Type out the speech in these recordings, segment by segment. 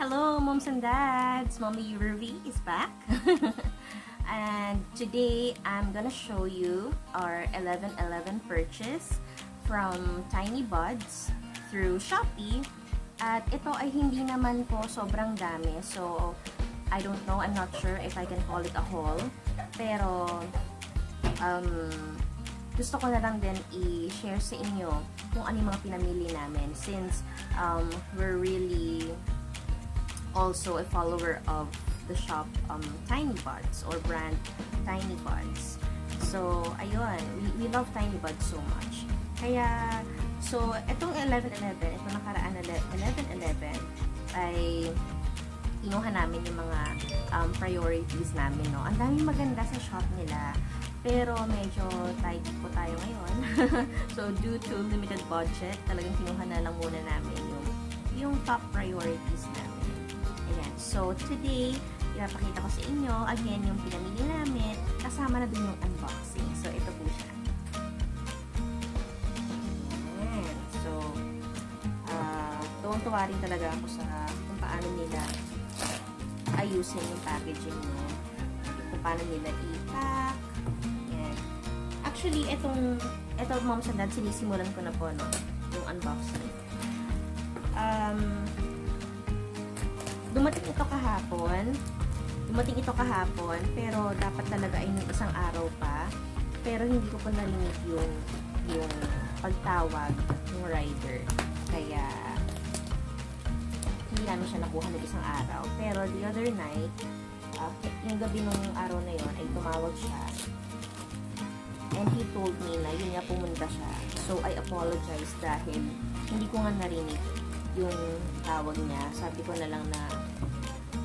Hello, moms and dads! Mommy Ruby is back. And today, I'm gonna show you our 11/11 purchase from Tiny Buds through Shopee. At ito ay hindi naman po sobrang dami. So, I don't know. I'm not sure if I can call it a haul. Pero, gusto ko na lang din i-share sa inyo kung ano yung mga pinamili namin. Since we're really also a follower of the shop Tiny Buds or brand Tiny Buds. So, ayun, we love Tiny Buds so much. Kaya, so, itong 11/11, itong nakaraan 11/11 ay kinuha namin yung mga priorities namin, no? Ang daming maganda sa shop nila. Pero medyo tight po tayo ngayon. So, due to limited budget, talagang kinuha na lang muna namin yung top priorities namin. Ayan. So, today, ipapakita ko sa inyo, again, yung pinamili namin, kasama na dun yung unboxing. So, ito po siya. Ayan. So, tuwang-tuwa rin talaga ako sa kung paano nila ayusin yung packaging mo. Kung paano nila i-pack. Ayan. Actually, itong moms and dad, sinisimulan ko na po, no? Yung unboxing. Dumating ito kahapon, pero dapat talaga ay yung isang araw pa. Pero hindi ko pa narinig yung pagtawag ng rider. Kaya, hindi namin siya nakuha ng isang araw. Pero the other night, yung gabi nung araw na yon ay tumawag siya. And he told me na yun nga pumunta siya. So, I apologize dahil hindi ko nga narinig yung tawag niya. Sabi ko na lang na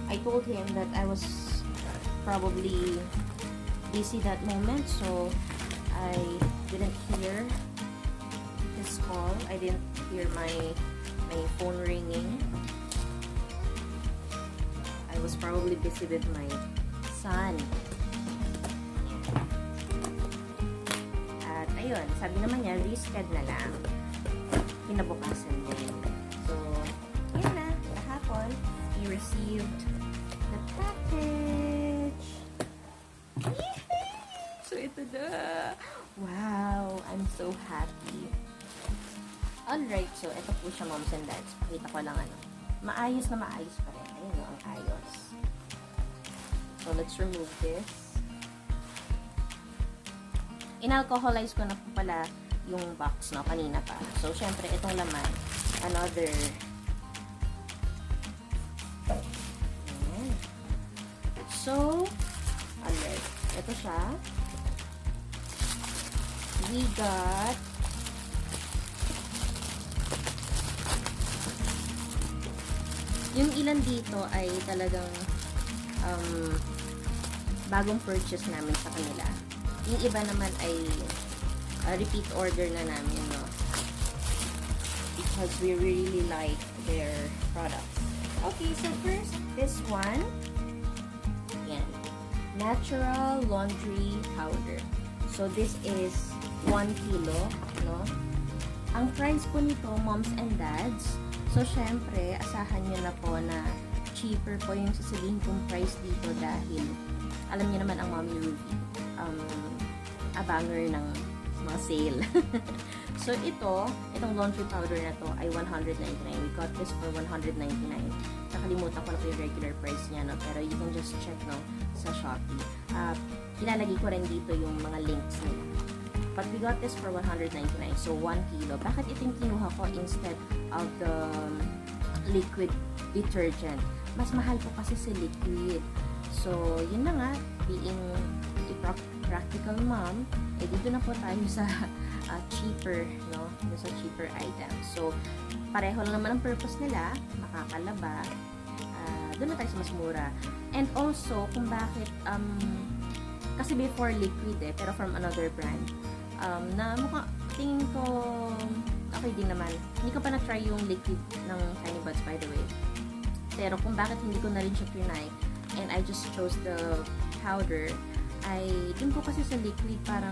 I told him that I was probably busy that moment, so I didn't hear his call. I didn't hear my phone ringing. I was probably busy with my son. At ayun, sabi naman niya, reschedule na lang. Kinabukasan din. So, yun na, kahapon, he received the package. Yay! So, ito na. Wow, I'm so happy. Alright, so, ito po siya, moms and dads. Pakita ko lang maayos na maayos pa rin. Ayun o, ang ayos. So, let's remove this. In-alcoholize ko na po pala yung box, no, kanina pa. So, syempre, itong laman, another. Ayan. So, alright. Ito siya. We got yung ilan dito ay talagang bagong purchase namin sa kanila. Yung iba naman ay repeat order na namin, no? Because we really like their products. Okay, so first, this one. Yan. Natural laundry powder. So, this is 1 kilo, no? Ang price po nito, moms and dads. So, syempre, asahan nyo na po na cheaper po yung sasabihin kong price dito dahil alam niyo naman ang Mommy Ruby. Abanger ng mga sale. So, itong laundry powder na to ay $199. We got this for $199. Nakalimutan ko na po yung regular price niya, no? Pero you can just check, no, sa Shopee. Ilalagay ko rin dito yung mga links nila. But we got this for $199. So, 1 kilo. Bakit ito yung kinuha ko instead of the liquid detergent? Mas mahal po kasi sa liquid. So, yun na nga, being a practical mom, dito na po tayo sa cheaper, no? Sa cheaper items. So, pareho lang naman ang purpose nila, makakalaba. Doon na tayo sa mas mura. And also, kung bakit, kasi before liquid pero from another brand, na tingin ko, okay din naman. Hindi ko pa na-try yung liquid ng Tiny Buds, by the way. Pero kung bakit hindi ko na rin siya trinay, and I just chose the powder, ay din po kasi sa liquid parang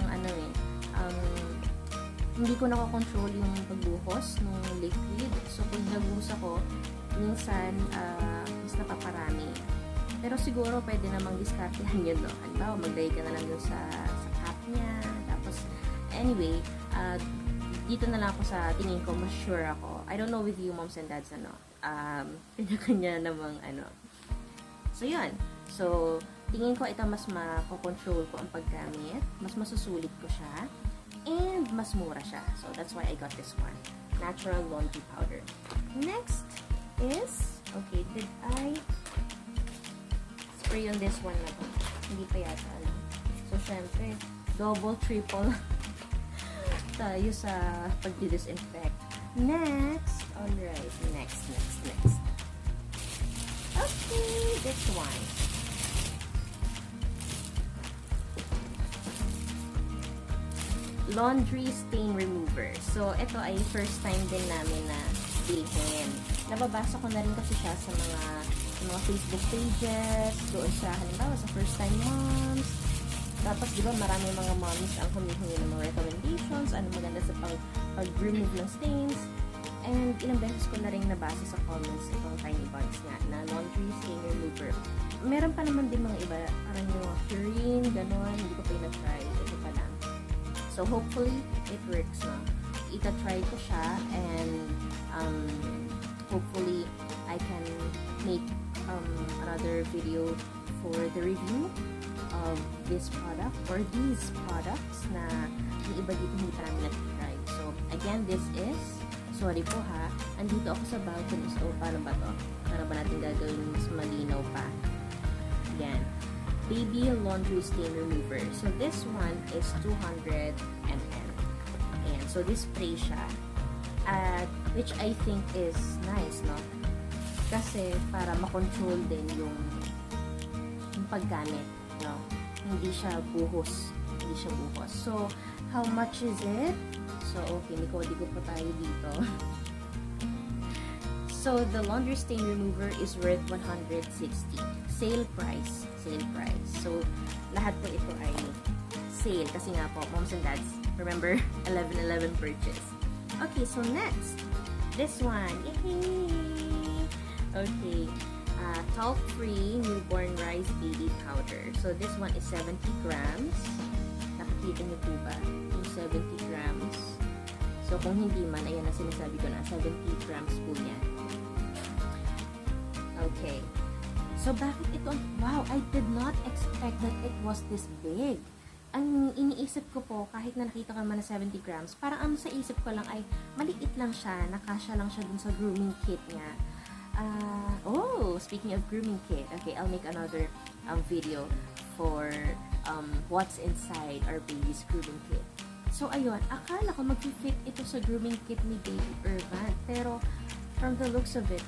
hindi ko nakakontrol yung pagbuhos ng liquid. So, pag nagbuhos ako, minsan napaparami. Pero siguro pwede namang diskartehan yun, no? Halimbawa, maglagay ka na lang dun sa cap niya. Tapos, anyway, dito na lang ako sa tingin ko, mas sure ako. I don't know with you, moms and dads, ano. Kanya-kanya namang, ano. So, yun. So, tingin ko ito mas makokontrol ko ang paggamit. Mas masusulit ko siya. And mas mura siya. So, that's why I got this one. Natural laundry powder. Next is, okay, did I spray on this one na to? Hindi pa yata, ano. So, syempre, double, triple tayo sa pag-disinfect. Next, alright, next. Okay, this one. Laundry stain remover. So, ito ay first time din namin na bilhin. Nababasa ko na rin kasi siya sa mga Facebook pages, doon sa halimbawa sa first time moms. Tapos, di ba, marami mga moms ang humihingi ng mga recommendations, ano maganda sa pag-remove ng stains. And ilang beses ko na rin nabasa sa comments itong Tiny Buds nga na laundry stain remover. Meron pa naman din mga iba, parang yung Purine, gano'n, hindi ko pa na-try. Ito pa lang. So, hopefully, it works na. Ita-try ko siya and hopefully, I can make another video for the review of this product or these products na yung iba dito hindi pa namin na-try. So, again, this is, sorry po ha, andito ako sa balcony. So, paano ba to? Paano ba natin gagawin mas malinaw pa? Yan. Baby laundry stain remover. So, this one is 200 ml. Ayan. So, this spray siya. Which I think is nice, no? Kasi, para makontrol din yung paggamit, no? Hindi siya buhos. So, how much is it? So, okay, Nicodigo po tayo dito. So, the laundry stain remover is worth 160. Sale price. So, lahat po ito ay sale. Kasi nga po, moms and dads, remember, 11/11 purchase. Okay, so next. This one. Yay! Okay. Talc-free newborn rice baby powder. So, this one is 70 grams. Nakikita niyo po ba? Yung 70 grams. So, kung hindi man, ayan na sinasabi ko na, 70 grams po yan. Okay. So, bakit ito? Wow, I did not expect that it was this big. Ang iniisip ko po, kahit na nakita ko naman na 70 grams, parang ang sa isip ko lang ay maliit lang siya, nakasya lang siya dun sa grooming kit niya. Speaking of grooming kit, okay, I'll make another video for what's inside our baby's grooming kit. So, ayun, akala ko mag-fit ito sa grooming kit ni Baby Irvan. Pero, from the looks of it,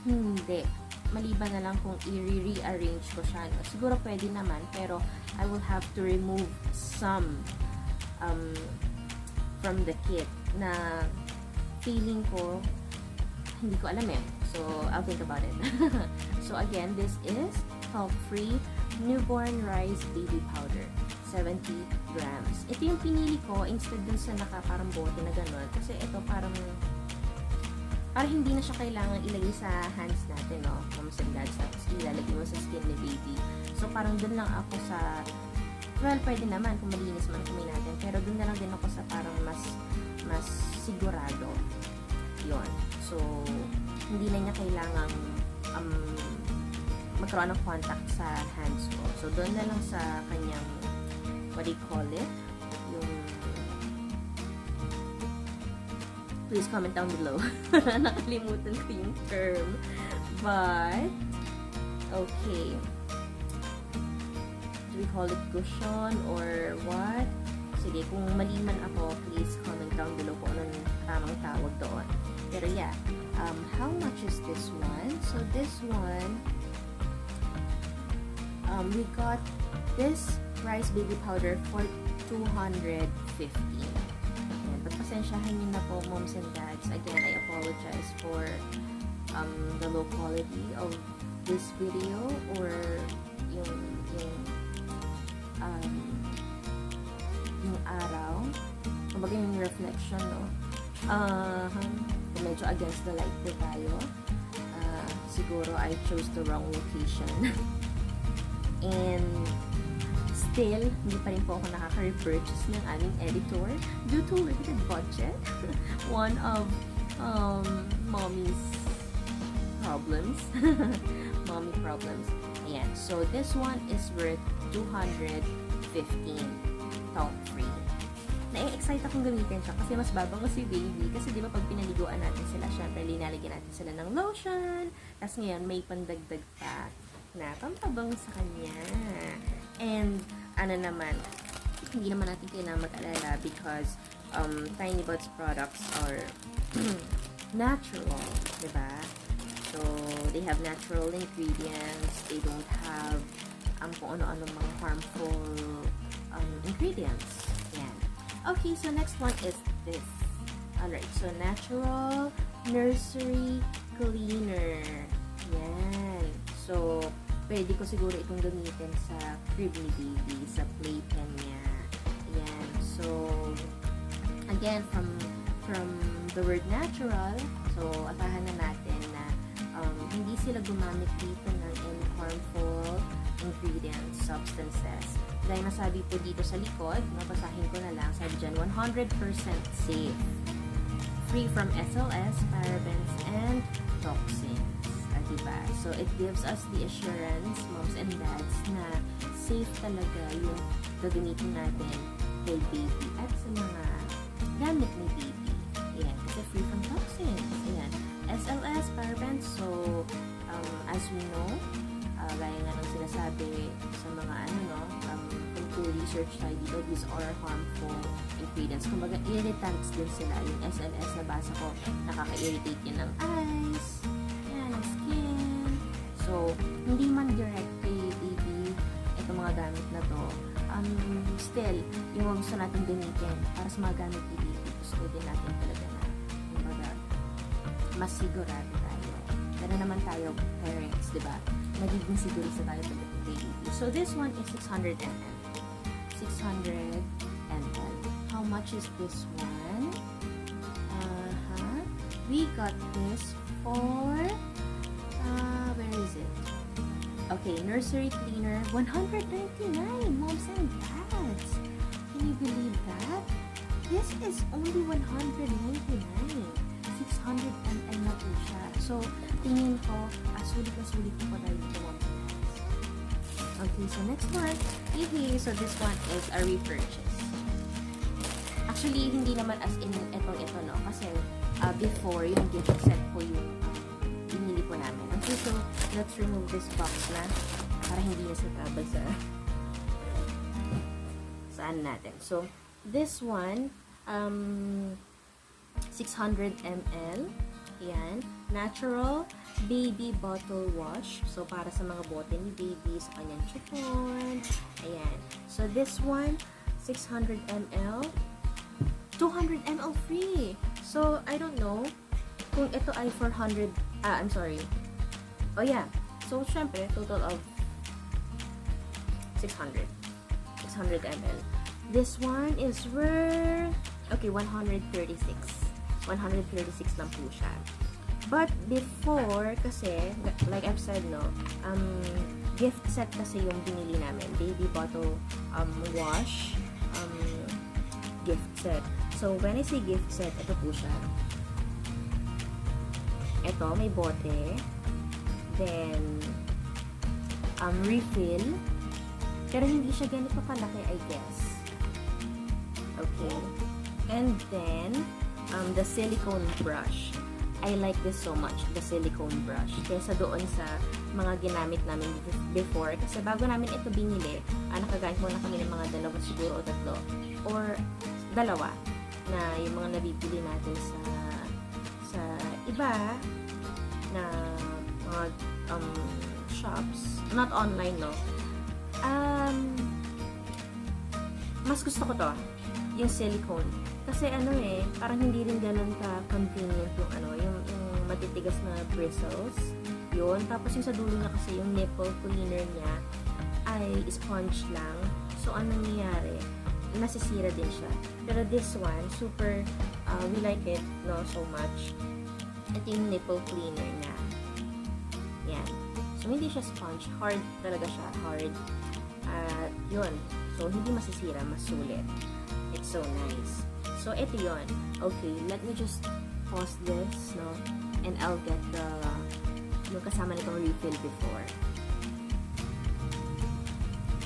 hindi. Maliban na lang kung i-rearrange ko siya. No? Siguro pwede naman, pero I will have to remove some from the kit na feeling ko, hindi ko alam eh. So, I'll think about it. So, again, this is talc-free newborn rice baby powder. 70 grams. Ito yung pinili ko instead dun sa parang bote na gano'n. Kasi ito parang hindi na siya kailangan ilagay sa hands natin, no? Moms and dads. Tapos ilalagay mo sa skin ni baby. So, parang dun lang ako sa, well, pwede naman kung malinis man kamay natin. Pero dun na lang din ako sa parang mas sigurado. Yun. So, hindi na niya kailangang magkaroon ng contact sa hands ko. So, doon na lang sa kanyang, what do you call it? Yung, please comment down below. Nakalimutan ko yung term. But, okay. Do we call it cushion or what? Sige, kung mali man ako, please comment down below kung anong tamang tawag doon. Pero yeah, how much is this one? So, this one, we got this rice baby powder for 250. Ayan, pagpasensyahan nyo na po, moms and dads. Again, I apologize for the low quality of this video or yung araw. Kumbaga yung reflection, no? Medyo against the light po tayo. siguro I chose the wrong location. And still, hindi pa rin po ako nakaka-repurchase ng aming editor due to limited budget. One of mommy's problems. Mommy problems. Ayan. So, this one is worth 215. Talc free. Na-excite akong gamitin siya kasi mas babango si baby. Kasi di ba pag pinaliguan natin sila, syempre linalagyan natin sila ng lotion. Tapos ngayon, may pandagdag pa na pampabango sa kanya. And, ano naman, hindi naman natin kailangan mag-alala because Tiny Buds products are natural, diba? So, they have natural ingredients. They don't have kung ano-ano mga harmful ingredients. Yan. Okay, so next one is this. Alright, so natural nursery cleaner. Yan. So, pwede ko siguro itong gamitin sa crib ni baby, sa playpen niya. Yan. So, again, from the word natural, so, atahan na natin na hindi sila gumamit dito ng any harmful ingredients, substances. Dahil nasabi po dito sa likod, mabasahin ko na lang, sabi dyan, 100% safe. Free from SLS, parabens, and toxins. Diba? So, it gives us the assurance, moms and dads, na safe talaga yung gagamitin natin kay baby at sa mga gamit ni baby. Ayan, kasi free from toxins. Ayan. SLS, parabens, so, as we know, gaya nga nang sinasabi sa mga kung research tayo dito, these are harmful ingredients. Kumbaga, irritants din sila. Yung SLS, nabasa ko, nakaka-irritate yun ng eyes, ng skin. So, hindi man direct kay baby itong mga gamit na to. Still, yung gusto natin gamitin para sa mga gamit ni baby, gusto din natin talaga na kumbaga, mas sigurado tayo. Pero naman tayo, parents, di ba? Nagiging sigurista tayo pagdating kay baby. So, this one is 600 ml. 600 ml. How much is this one? We got this for where is it? Okay, nursery cleaner, 199, moms and dads. Can you believe that? This is only 199. 600 ml na po siya. So, tingin ko, sulit ko pa tayo dito, moms and dads. Okay, so next one. So this one is a repurchase. Actually, hindi naman as in ito, no? Kasi, before, yung gift set po yung binili po namin. Okay, so, let's remove this box na para hindi na sa tabal sa saan natin. So, this one, 600 ml. Yan. Natural baby bottle wash. So, para sa mga bote ni baby, sa kanyang chupon. Ayan. So, this one, 600 ml. 200 ml free. So, I don't know kung ito ay 400, I'm sorry. Oh, yeah. So, syempre, total of 600 ml. This one is worth, okay, 136. 136 lang po siya. But, before, kasi, like I've said, no, gift set kasi yung binili namin. Baby bottle wash gift set. So, when I say gift set, ito po siya. Ito, may bote. Then, refill. Pero hindi siya ganito kalaki, I guess. Okay. And then, the silicone brush. I like this so much, the silicone brush. Kesa doon sa mga ginamit namin before. Kasi bago namin ito binili, nakagamit muna kami ng mga dalawa siguro o tatlo. Or dalawa na yung mga nabibili natin sa iba na mga shops. Not online, no? Mas gusto ko to. Yung silicone. Kasi parang hindi rin ganun ka-convenient yung matitigas na bristles. Yun. Tapos yung sa dulo niya kasi yung nipple cleaner niya ay sponge lang. So, anong nangyayari? Nasisira din siya. Pero this one, super, we like it, no, so much. Ito yung nipple cleaner niya. So, hindi siya sponge. Hard talaga siya. Hard. At, yun. So, hindi masisira. Masulit. It's so nice. So, ito yun. Okay, let me just pause this, no? And I'll get yung kasama nitong refill before.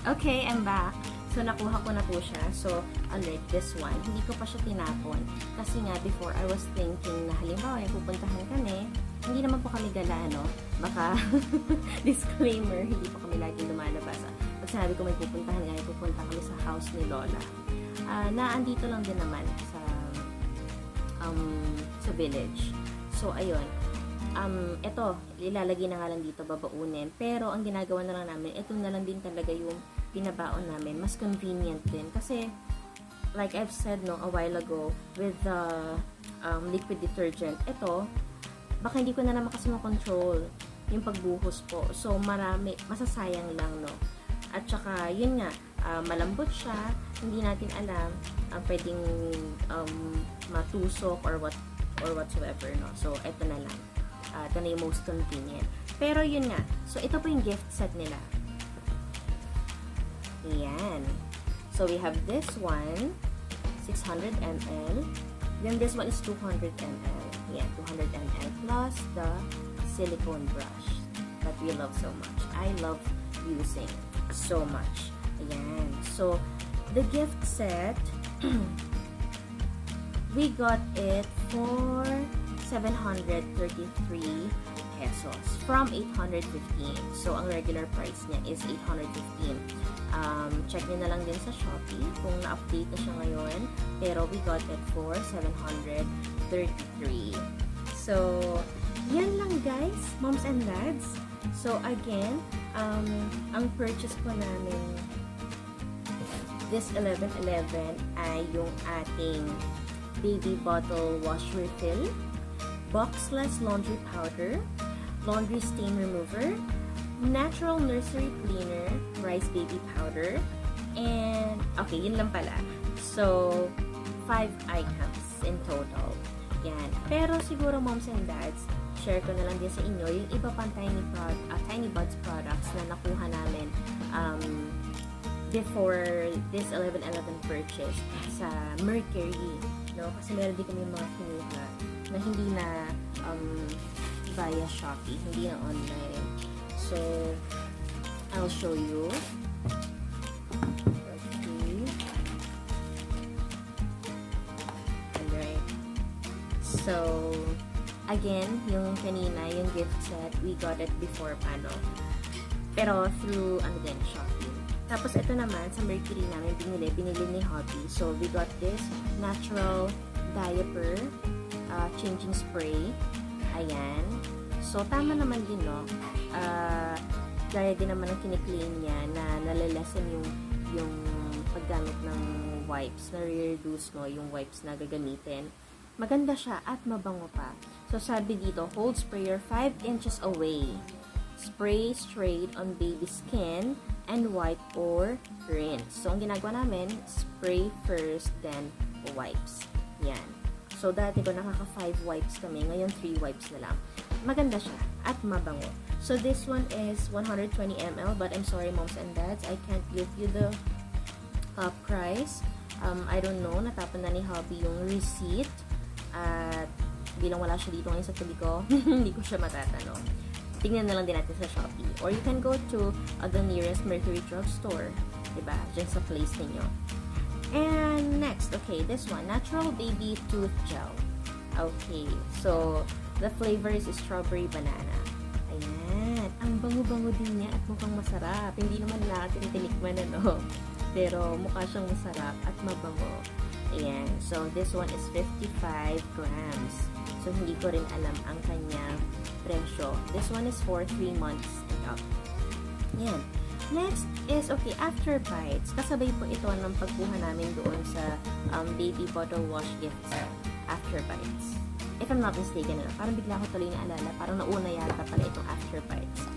Okay, I'm back. So, nakuha ko na po siya. So, unlike this one, hindi ko pa siya tinapon. Kasi nga, before, I was thinking na halimbawa, pupuntahan kami, hindi naman po kami gala, no? Baka, disclaimer, hindi po kami laging lumalabas. Pag sinabi ko may pupuntahan nga, pupunta kami sa house ni Lola. Naandito lang din naman sa village. So, ayun. Ito, ilalagay na nga lang dito, babaunin. Pero, ang ginagawa na lang namin, ito na lang din talaga yung pinabaon namin. Mas convenient din. Kasi, like I've said no a while ago, with the liquid detergent, ito, baka hindi ko na naman kasi makontrol yung pagbuhos po. So, marami, masasayang lang, no? At saka, yun nga, malambot siya, hindi natin alam, pwedeng matusok or whatsoever, no? So, ito na lang. Ito na yung most convenient. Pero, yun nga. So, ito po yung gift set nila. Ayan. So, we have this one, 600 ml. Then, this one is 200 ml. Yeah, 200 ml plus the silicone brush that we love so much. I love using so much. Ayan. So, the gift set, we got it for 733 pesos from 815. So, ang regular price niya is 815. Check nyo na lang din sa Shopee kung na-update na siya ngayon. Pero we got it for 733. So, yan lang guys, moms and dads. So, again, ang purchase po namin this 11/11 ay yung ating baby bottle wash refill, boxless laundry powder, laundry stain remover, natural nursery cleaner, rice baby powder, and, okay, yun lang pala. So, 5 items in total. Yan. Pero siguro, moms and dads, share ko na lang din sa inyo yung iba pang Tiny Buds products na nakuha namin before this 11/11 purchase sa Mercury, no? Kasi meron din kami mga kinuha na hindi na via Shopee, hindi na online. So, I'll show you. Okay. Alright. So, again, yung kanina, yung gift set, we got it before paano. Pero through, Shopee. Tapos, ito naman, sa Mercury namin, binili ni Hobby. So, we got this natural diaper changing spray. Ayan. So, tama naman din, no? Gaya din naman ang kiniklaim niya na nalalasan yung paggamit ng wipes, na-reduce, no? Yung wipes na gagamitin. Maganda siya at mabango pa. So, sabi dito, hold sprayer 5 inches away. Spray straight on baby skin and wipe or rinse. So, ang ginagawa namin, spray first, then wipes. Yan. So, dati ko nakaka 5 wipes kami. Ngayon, 3 wipes na lang. Maganda siya at mabango. So, this one is 120 ml, but I'm sorry, moms and dads, I can't give you the price. I don't know, natapon na ni Hobby yung receipt. At bilang wala siya dito ngayon sa tabi ko, hindi ko siya matatanong. Tingnan na lang din natin sa Shopee. Or you can go to the nearest Mercury drugstore. Diba? Diyan sa place ninyo. And next, okay, this one, natural baby tooth gel. Okay, so the flavor is strawberry banana. Ayan, ang bango-bango din niya at mukhang masarap. Hindi naman natin tinikman, ano. Pero mukha siyang masarap at mabango. Ayan, so this one is 55 grams. So hindi ko rin alam ang kanyang presyo. This one is for 3 months and up. Ayan. Next is, okay, after bites. Kasabay po ito ng pagkuha namin doon sa baby bottle wash gift set. After bites. If I'm not mistaken, parang bigla ko tuloy naalala. Parang nauna yata pala itong after bites.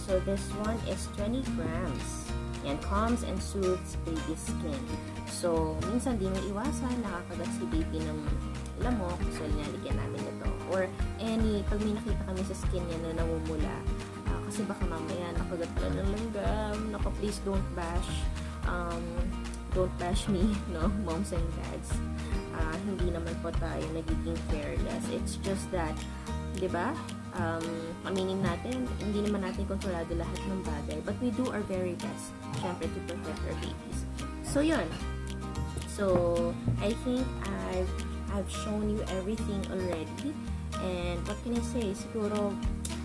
So this one is 20 grams. Yan, calms and soothes baby skin. So, minsan di mo iwasan, nakakagat si baby ng lamok. So, nilalagyan namin ito. Or pag may nakita kami sa skin niya na namumula, Kasi baka mamaya nakagat pala ng langgam. Naka, please don't bash me, no, moms and dads. Hindi naman po tayo nagiging careless. It's just that, di ba? Aminin natin, hindi naman natin kontrolado lahat ng bagay. But we do our very best, syempre, to protect our babies. So, yun. So, I think I've shown you everything already. And what can I say? Siguro,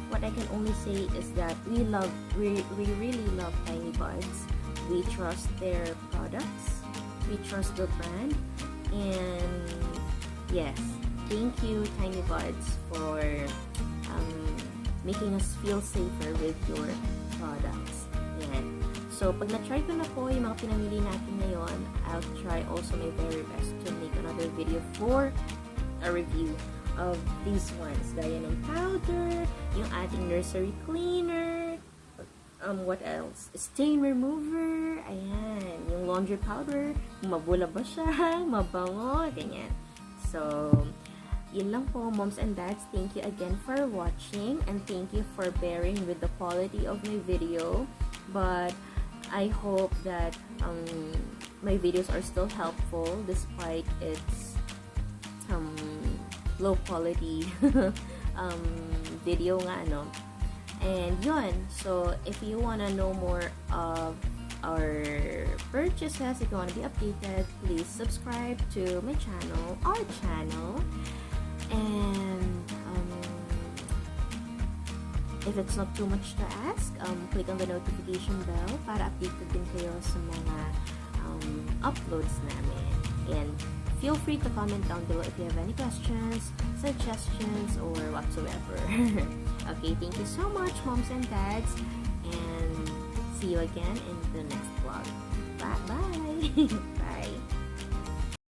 what I can only say is that we really love Tiny Buds. We trust their products. We trust the brand. And yes, thank you Tiny Buds for making us feel safer with your products. Yan. So, pag na-try ko na po yung mga pinamili natin ngayon, I'll try also my very best to make another video for a review of these ones. Gaya ng powder, yung ating nursery cleaner, what else? Stain remover, ayan, yung laundry powder, mabula ba siya, mabango, ganyan. So, yun lang po, moms and dads. Thank you again for watching, and thank you for bearing with the quality of my video. But I hope that my videos are still helpful despite its low quality video nga, ano. And yun, so if you wanna know more of our purchases, if you wanna be updated, please subscribe to my channel, our channel. And if it's not too much to ask, click on the notification bell para updated din kayo sa mga uploads namin. And feel free to comment down below if you have any questions, suggestions, or whatsoever. Okay, thank you so much, moms and dads, and see you again in the next vlog. Bye-bye!